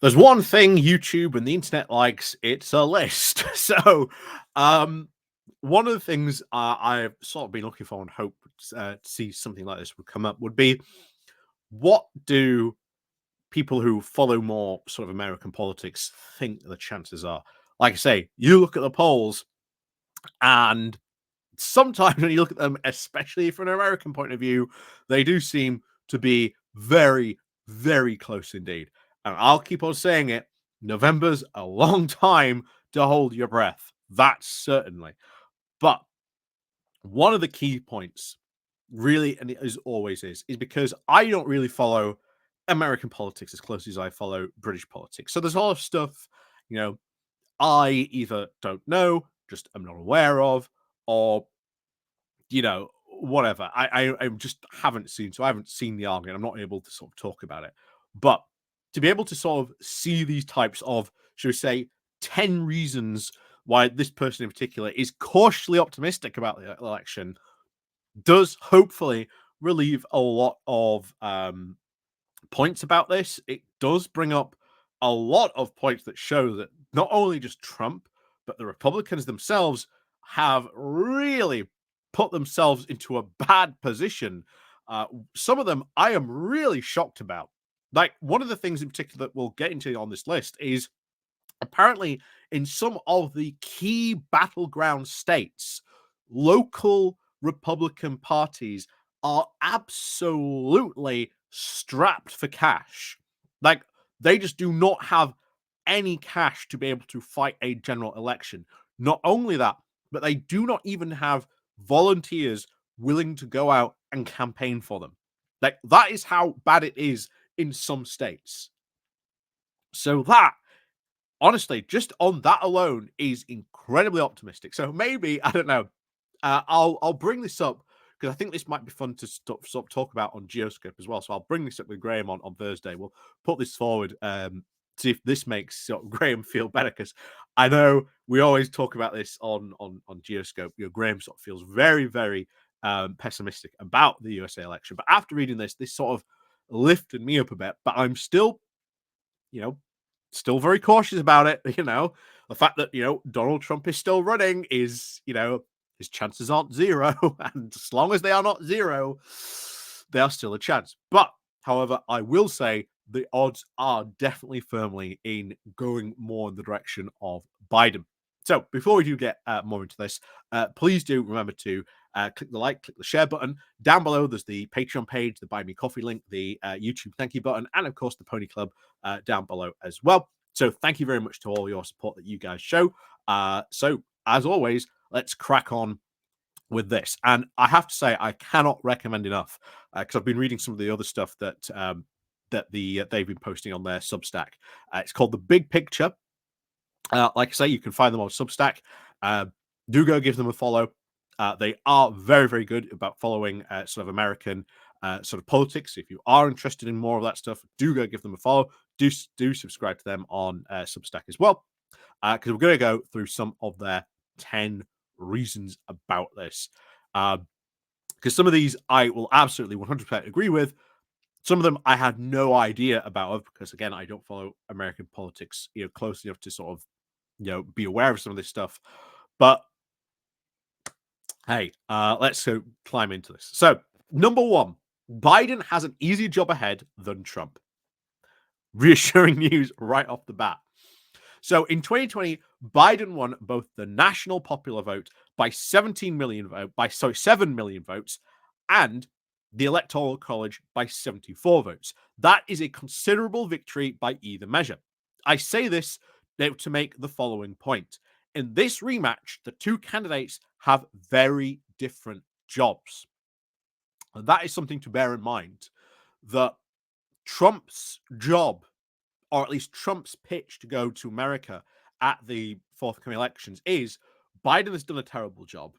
There's one thing YouTube and the internet likes, it's a list. So, um, one of the things I've sort of been looking for and hope to see something like this would come up would be what do people who follow more sort of American politics think the chances are? Like I say, you look at the polls, and sometimes when you look at them, especially from an American point of view, they do seem to be very, very close indeed. And I'll keep on saying it. November's a long time to hold your breath. That's certainly. But one of the key points, really, and it as always is because I don't really follow American politics as closely as I follow British politics. So there's a lot of stuff, you know, I either don't know, just am not aware of, or whatever. I just haven't seen, so I haven't seen the argument. I'm not able to sort of talk about it. But to be able to sort of see these types of, should we say, 10 reasons why this person in particular is cautiously optimistic about the election does hopefully relieve a lot of points about this. It does bring up a lot of points that show that not only just Trump, but the Republicans themselves have really put themselves into a bad position. Some of them I am really shocked about. Like one of the things in particular that we'll get into on this list is apparently in some of the key battleground states, local Republican parties are absolutely strapped for cash. Like they just do not have any cash to be able to fight a general election. Not only that, but they do not even have volunteers willing to go out and campaign for them. Like that is how bad it is in some states. So that honestly, just on that alone is incredibly optimistic. So maybe I don't know. I'll bring this up because I think this might be fun to sort of talk about on Geoscope as well. So I'll bring this up with Graham on Thursday. We'll put this forward. See if this makes sort of Graham feel better because I know we always talk about this on Geoscope. Graham sort of feels very pessimistic about the USA election, but after reading this, this sort of lifted me up a bit. But I'm still, you know, still very cautious about it. The fact that, Donald Trump is still running is, his chances aren't zero. And as long as they are not zero, they are still a chance. But, however, I will say the odds are definitely firmly in going more in the direction of Biden. So, before we do get more into this, please do remember to click the like, click the share button. Down below, there's the Patreon page, the Buy Me Coffee link, the YouTube thank you button, and of course, the Pony Club down below as well. So thank you very much to all your support that you guys show. So as always, let's crack on with this. And I have to say, I cannot recommend enough because I've been reading some of the other stuff that they've been posting on their Substack. It's called The Big Picture. Like I say, you can find them on Substack. Do go give them a follow. They are very good about following sort of American sort of politics. If you are interested in more of that stuff, do go give them a follow. Do subscribe to them on Substack as well, because we're going to go through some of their 10 reasons about this. Because some of these I will absolutely 100% agree with. Some of them I had no idea about because again I don't follow American politics closely enough to sort of be aware of some of this stuff. But hey, let's go climb into this. So, number one, Biden has an easier job ahead than Trump. Reassuring news right off the bat. So, in 2020, Biden won both the national popular vote by 7 million votes and the Electoral College by 74 votes. That is a considerable victory by either measure. I say this to make the following point. In this rematch, the two candidates have very different jobs. And that is something to bear in mind. That Trump's job, or at least Trump's pitch to go to America at the forthcoming elections, is Biden has done a terrible job.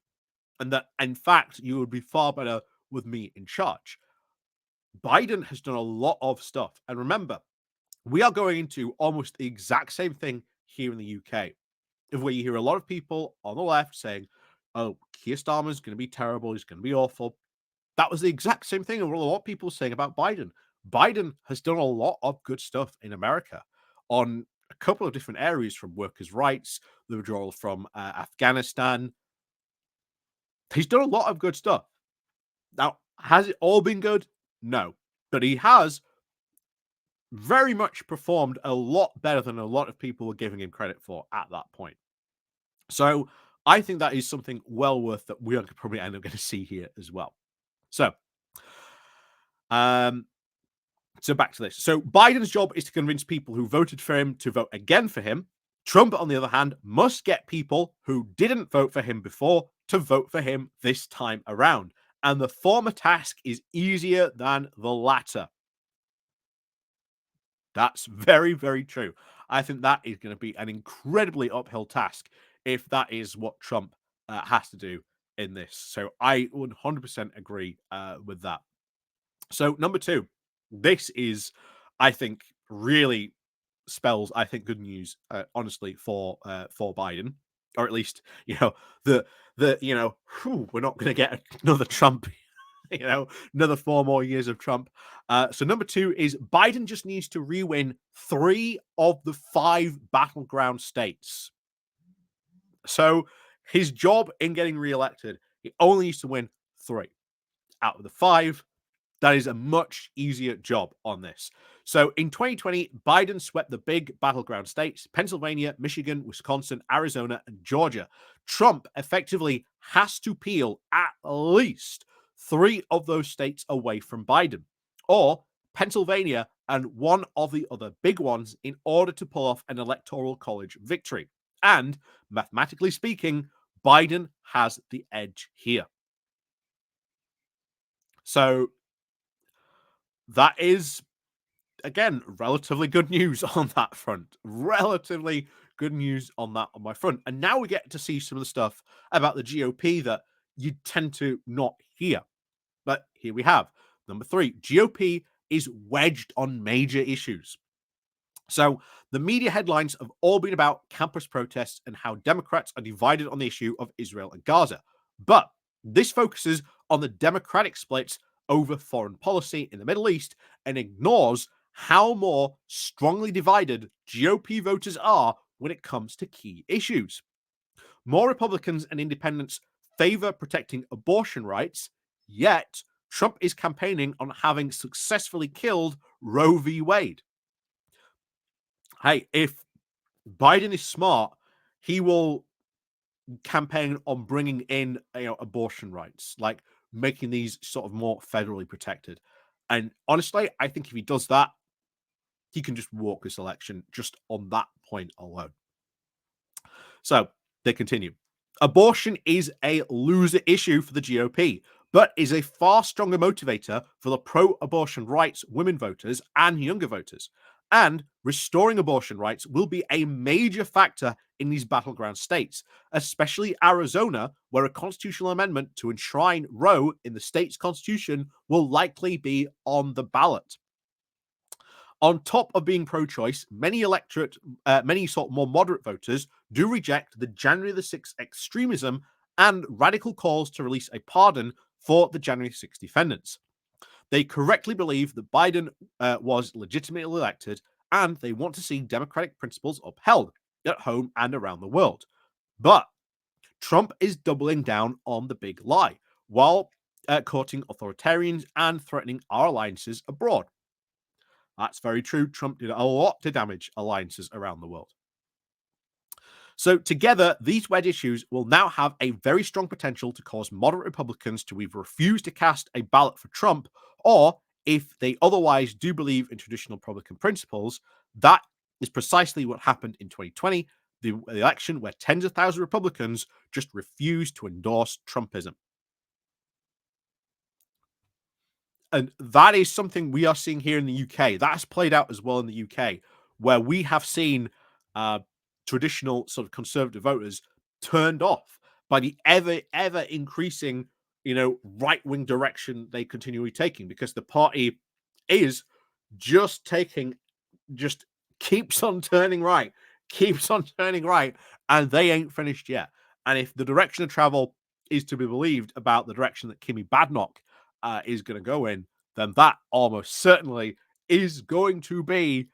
And that, in fact, you would be far better with me in charge. Biden has done a lot of stuff. And remember, we are going into almost the exact same thing here in the UK, where you hear a lot of people on the left saying, oh, Keir Starmer's going to be terrible. He's going to be awful. That was the exact same thing a lot of people saying about Biden. Biden has done a lot of good stuff in America. on a couple of different areas, from workers' rights, the withdrawal from Afghanistan. He's done a lot of good stuff. Now, has it all been good? No. But he has very much performed a lot better than a lot of people were giving him credit for at that point. So I think that is something well worth that we are probably end up going to see here as well. So, um, so back to this. So Biden's job is to convince people who voted for him to vote again for him. Trump, on the other hand, must get people who didn't vote for him before to vote for him this time around. And the former task is easier than the latter. That's very, very true. I think that is going to be an incredibly uphill task if that is what Trump has to do in this. So I 100% agree with that. So number two, this is, I think, really spells, I think, good news, honestly, for Biden, or at least the we're not going to get another Trump, another 4 more years of Trump. So number two is Biden just needs to re-win 3 of the 5 battleground states. So his job in getting re-elected, he only needs to win 3 out of the 5. That is a much easier job on this. So in 2020, Biden swept the big battleground states: Pennsylvania, Michigan, Wisconsin, Arizona, and Georgia. Trump effectively has to peel at least 3 of those states away from Biden, or Pennsylvania and one of the other big ones, in order to pull off an electoral college victory. And mathematically speaking, Biden has the edge here. So that is, again, relatively good news on that front. Relatively good news on that on my front. And now we get to see some of the stuff about the GOP that you tend to not hear. But here we have number 3. GOP is wedged on major issues. So the media headlines have all been about campus protests and how Democrats are divided on the issue of Israel and Gaza. But this focuses on the Democratic splits over foreign policy in the Middle East and ignores how more strongly divided GOP voters are when it comes to key issues. More Republicans and independents favor protecting abortion rights, yet Trump is campaigning on having successfully killed Roe v. Wade. Hey, if Biden is smart, he will campaign on bringing in abortion rights, like making these sort of more federally protected. And honestly, I think if he does that, he can just walk this election just on that point alone. So they continue. Abortion is a loser issue for the GOP, but is a far stronger motivator for the pro-abortion rights women voters and younger voters. And restoring abortion rights will be a major factor in these battleground states, especially Arizona, where a constitutional amendment to enshrine Roe in the state's constitution will likely be on the ballot. On top of being pro-choice, many sort of more moderate voters do reject the January the 6th extremism and radical calls to release a pardon for the January 6th defendants. They correctly believe that Biden was legitimately elected, and they want to see democratic principles upheld at home and around the world. But Trump is doubling down on the big lie while courting authoritarians and threatening our alliances abroad. That's very true. Trump did a lot to damage alliances around the world. So together, these wedge issues will now have a very strong potential to cause moderate Republicans to either refuse to cast a ballot for Trump, or if they otherwise do believe in traditional Republican principles, that is precisely what happened in 2020, the election where tens of thousands of Republicans just refused to endorse Trumpism. And that is something we are seeing here in the UK. That has played out as well in the UK, where we have seen traditional sort of conservative voters turned off by the ever increasing, right wing direction they continually taking, because the party is just just keeps on turning right, and they ain't finished yet. And if the direction of travel is to be believed about the direction that Kimmy Badnock is going to go in, then that almost certainly is going to be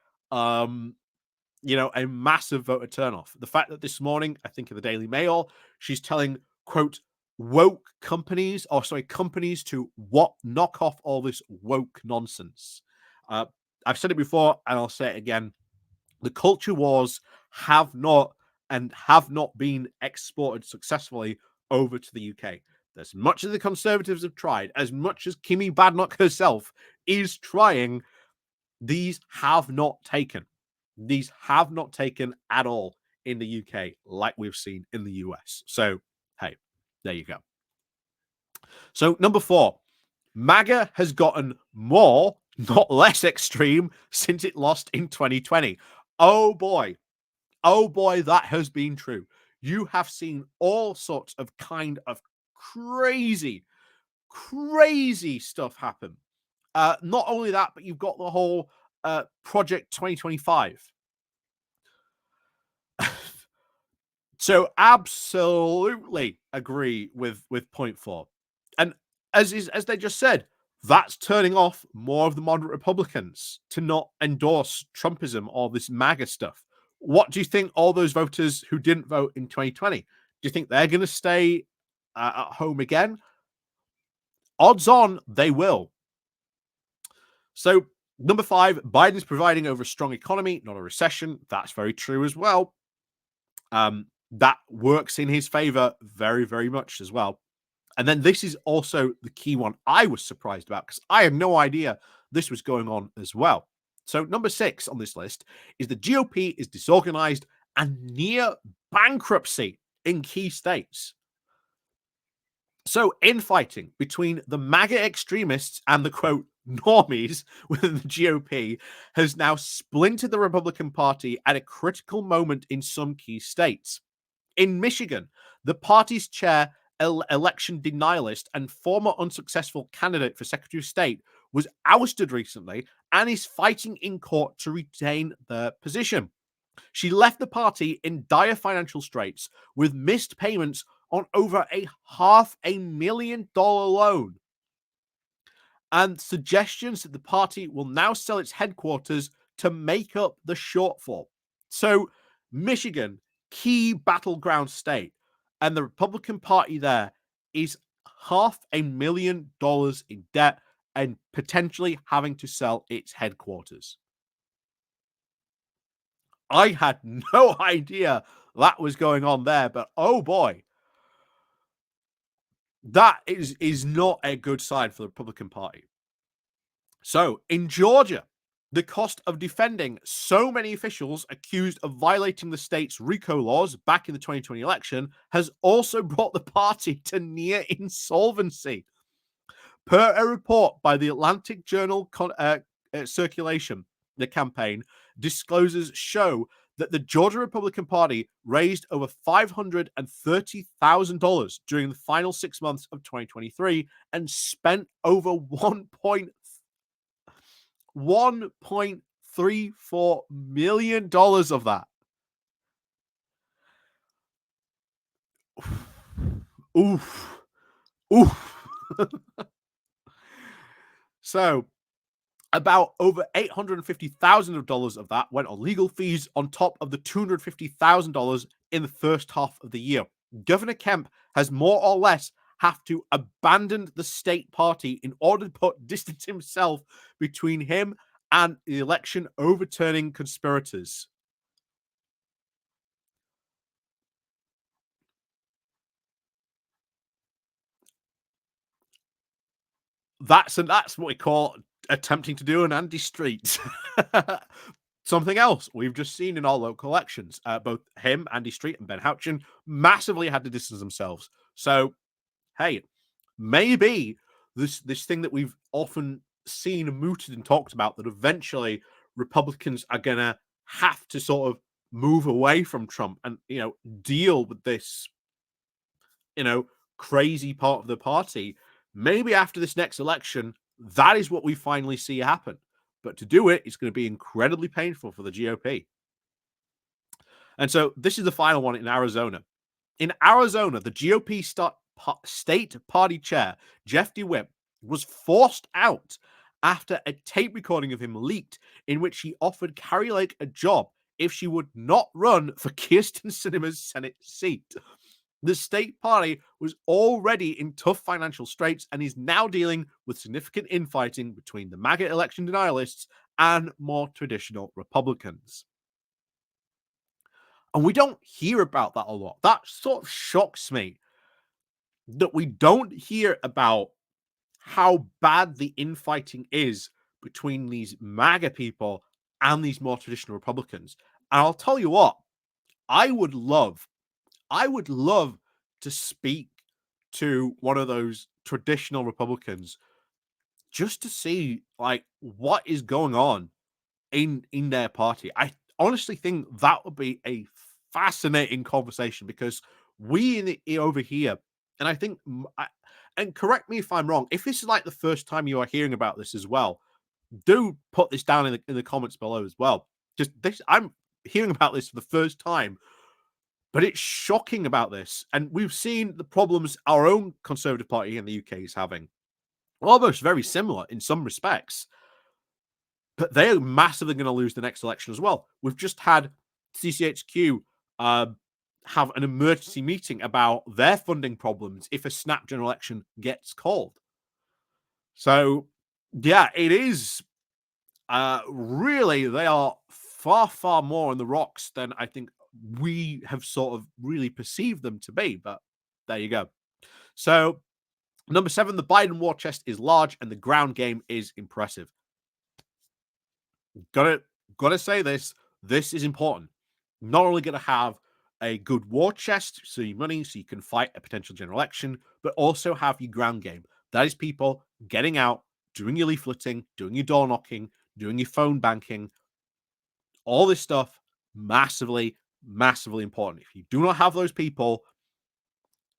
a massive voter turnoff. The fact that this morning, I think in the Daily Mail, she's telling, quote, woke companies, or sorry, companies to knock off all this woke nonsense. Uh, I've said it before and I'll say it again. The culture wars have not been exported successfully over to the UK. As much as the Conservatives have tried, as much as Kimmy Badnock herself is trying, these have not taken. These have not taken at all in the UK like we've seen in the US. So, hey, there you go. So, number 4, MAGA has gotten more, not less extreme since it lost in 2020. Oh boy. Oh boy, that has been true. You have seen all sorts of kind of crazy, crazy stuff happen. Not only that, but you've got the whole Project 2025. So absolutely agree with point 4. And as they just said, that's turning off more of the moderate Republicans to not endorse Trumpism or this MAGA stuff. What do you think all those voters who didn't vote in 2020, do you think they're going to stay at home again? Odds on they will. So, number 5, Biden's providing over a strong economy, not a recession. That's very true as well. That works in his favor very, very much as well. And then this is also the key one I was surprised about because I had no idea this was going on as well. So, number 6 on this list is the GOP is disorganized and near bankruptcy in key states. So, infighting between the MAGA extremists and the quote normies within the GOP has now splintered the Republican Party at a critical moment in some key states. In Michigan, the party's chair, election denialist, and former unsuccessful candidate for Secretary of State was ousted recently and is fighting in court to retain their position. She left the party in dire financial straits with missed payments on over $500,000 loan and suggestions that the party will now sell its headquarters to make up the shortfall. So, Michigan, key battleground state, and the Republican Party there is $500,000 in debt and potentially having to sell its headquarters. I had no idea that was going on there, but oh boy, that is not a good sign for the Republican Party. So, in Georgia, the cost of defending so many officials accused of violating the state's RICO laws back in the 2020 election has also brought the party to near insolvency. Per a report by the Atlantic Journal Circulation, the campaign disclosures show that the Georgia Republican Party raised over $530,000 during the final 6 months of 2023 and spent over $1.34 million of that. Oof. Oof. So, about over $850,000 of that went on legal fees on top of the $250,000 in the first half of the year. Governor Kemp has more or less have to abandon the state party in order to distance himself between him and the election overturning conspirators. That's what we call attempting to do an Andy Street. Something else we've just seen in our local elections, both him, Andy Street, and Ben Houchin massively had to distance themselves. So, hey, maybe this thing that we've often seen and mooted and talked about, that eventually Republicans are gonna have to sort of move away from Trump and deal with this crazy part of the party. Maybe after this next election, that is what we finally see happen. But to do it, it's going to be incredibly painful for the GOP. And so this is the final one in Arizona. In Arizona, the GOP state party chair, Jeff DeWitt, was forced out after a tape recording of him leaked in which he offered Kari Lake a job if she would not run for Kirsten Sinema's Senate seat. The state party was already in tough financial straits and is now dealing with significant infighting between the MAGA election denialists and more traditional Republicans. And we don't hear about that a lot. That sort of shocks me that we don't hear about how bad the infighting is between these MAGA people and these more traditional Republicans. And I'll tell you what, I would love to speak to one of those traditional Republicans just to see like what is going on in their party. I honestly think that would be a fascinating conversation because we over here, and I think, and correct me if I'm wrong, if this is like the first time you are hearing about this as well, do put this down in the comments below as well. Just this, I'm hearing about this for the first time, but it's shocking about this, and we've seen the problems our own Conservative Party in the UK is having, almost very similar in some respects. But they're massively going to lose the next election as well. We've just had CCHQ have an emergency meeting about their funding problems if a snap general election gets called. So, yeah, it is really, they are far, far more on the rocks than I think we have sort of really perceived them to be. But there you go. So, number 7, the Biden war chest is large and the ground game is impressive. Gotta say this. This is important. Not only gonna have a good war chest, so your money, so you can fight a potential general election, but also have your ground game. That is people getting out, doing your leafleting, doing your door knocking, doing your phone banking, all this stuff. Massively, massively important. If you do not have those people,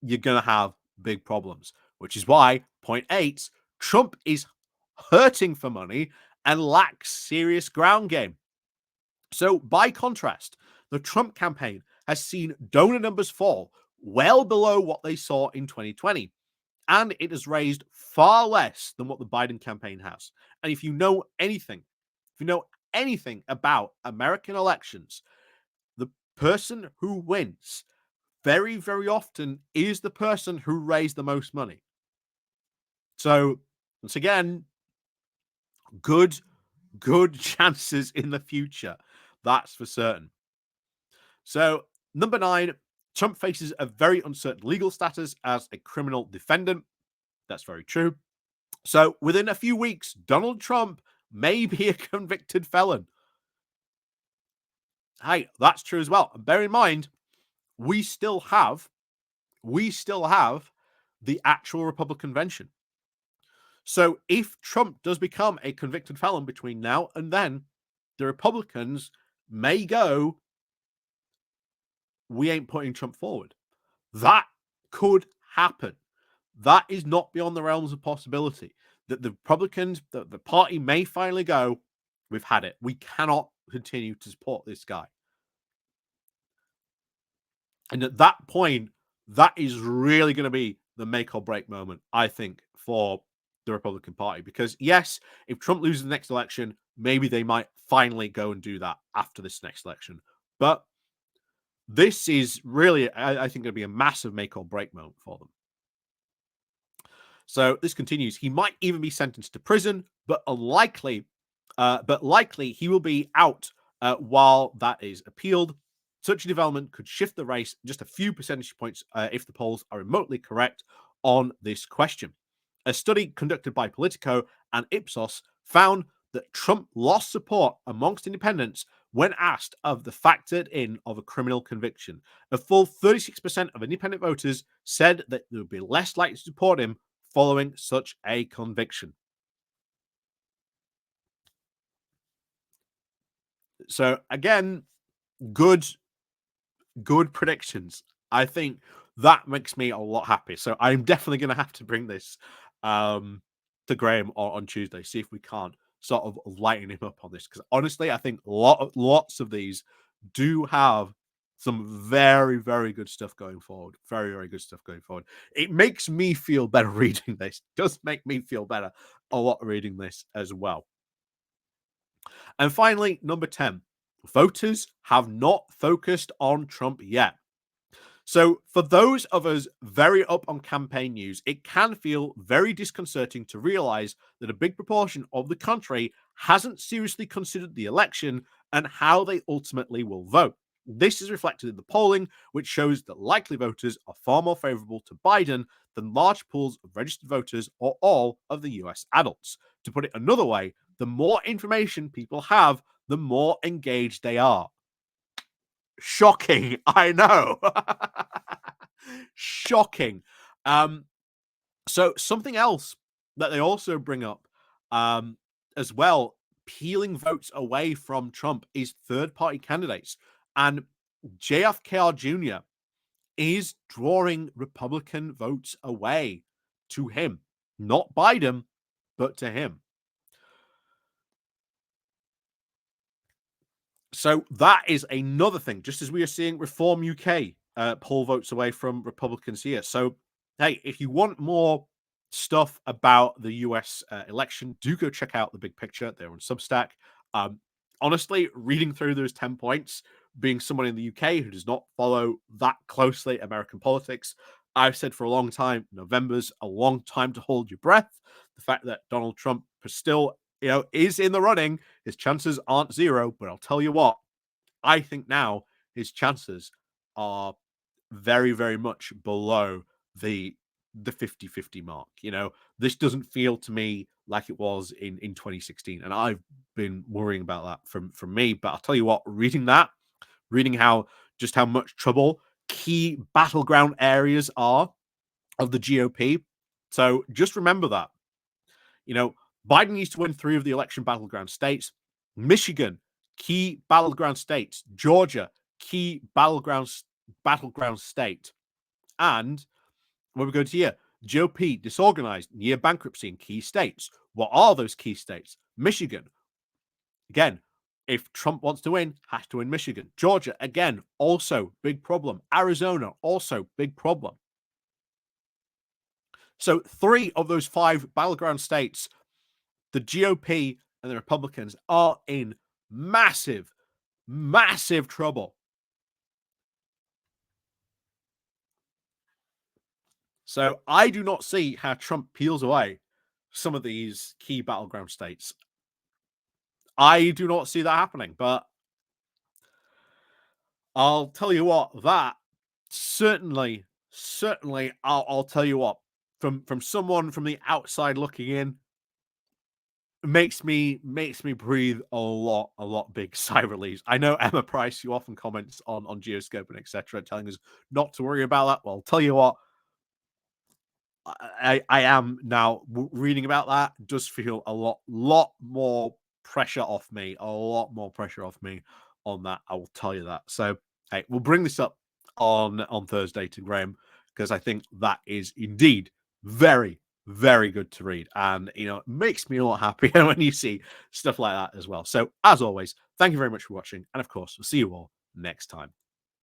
you're gonna have big problems. Which is why point 8, Trump is hurting for money and lacks serious ground game. So, by contrast, the Trump campaign has seen donor numbers fall well below what they saw in 2020, and it has raised far less than what the Biden campaign has. And if you know anything about American elections, the person who wins very, very often is the person who raised the most money. So, once again, good chances in the future. That's for certain. So, number 9, Trump faces a very uncertain legal status as a criminal defendant. That's very true. So, within a few weeks, Donald Trump may be a convicted felon. Hey, that's true as well. And bear in mind, we still have the actual Republican convention. So, if Trump does become a convicted felon between now and then, the Republicans may go, we ain't putting Trump forward. That could happen. That is not beyond the realms of possibility. That the Republicans, the party may finally go, we've had it. We cannot continue to support this guy. And at that point, that is really going to be the make or break moment, I think, for the Republican Party. Because yes, if Trump loses the next election, maybe they might finally go and do that after this next election. But this is really, I think, going to be a massive make or break moment for them. So this continues. He might even be sentenced to prison, but likely he will be out while that is appealed. Such a development could shift the race just a few percentage points if the polls are remotely correct on this question. A study conducted by Politico and Ipsos found that Trump lost support amongst independents when asked of the factored in of a criminal conviction. A full 36% of independent voters said that they would be less likely to support him following such a conviction. So again, good predictions. I think that makes me a lot happy. So I'm definitely going to have to bring this to Graham on Tuesday, see if we can't sort of lighten him up on this. Because honestly, I think lots of these do have some very, very good stuff going forward. Very, very good stuff going forward. It makes me feel better reading this. It does make me feel better a lot reading this as well. And finally, number 10. Voters have not focused on Trump yet. So, for those of us very up on campaign news, it can feel very disconcerting to realize that a big proportion of the country hasn't seriously considered the election and how they ultimately will vote. This is reflected in the polling, which shows that likely voters are far more favorable to Biden than large pools of registered voters or all of the US adults. To put it another way, the more information people have, the more engaged they are. Shocking, I know. Shocking. Um, so something else that they also bring up as well, peeling votes away from Trump, is third-party candidates. And JFK Jr. is drawing Republican votes away to him. Not Biden, but to him. So that is another thing, just as we are seeing Reform UK pull votes away from Republicans here. So, hey, if you want more stuff about the US election, do go check out The Big Picture. They're on Substack. Honestly, reading through those 10 points, being someone in the UK who does not follow that closely American politics, I've said for a long time, November's a long time to hold your breath. The fact that Donald Trump is still, is in the running, his chances aren't zero, but I'll tell you what, I think now his chances are very, very much below the 50-50 mark. This doesn't feel to me like it was in 2016. And I've been worrying about that from me. But I'll tell you what, reading how much trouble key battleground areas are of the GOP. So just remember that. Biden needs to win 3 of the election battleground states. Michigan, key battleground states. Georgia, key battleground state. And when we go to here, GOP disorganized, near bankruptcy in key states. What are those key states? Michigan. Again, if Trump wants to win, has to win Michigan. Georgia, again, also big problem. Arizona, also big problem. So 3 of those 5 battleground states, the GOP and the Republicans are in massive, massive trouble. So I do not see how Trump peels away some of these key battleground states. I do not see that happening, but I'll tell you what, that certainly, I'll tell you what, from someone from the outside looking in, makes me breathe a lot big sigh of relief. I know Emma Price, who often comments on Geoscope and etc., telling us not to worry about that. Well, I'll tell you what, I am now reading about that. Does feel a lot more pressure off me. A lot more pressure off me on that. I will tell you that. So hey, we'll bring this up on Thursday to Graham, because I think that is indeed very, very good to read, and it makes me a lot happier when you see stuff like that as well. So as always, thank you very much for watching, and of course, we'll see you all next time.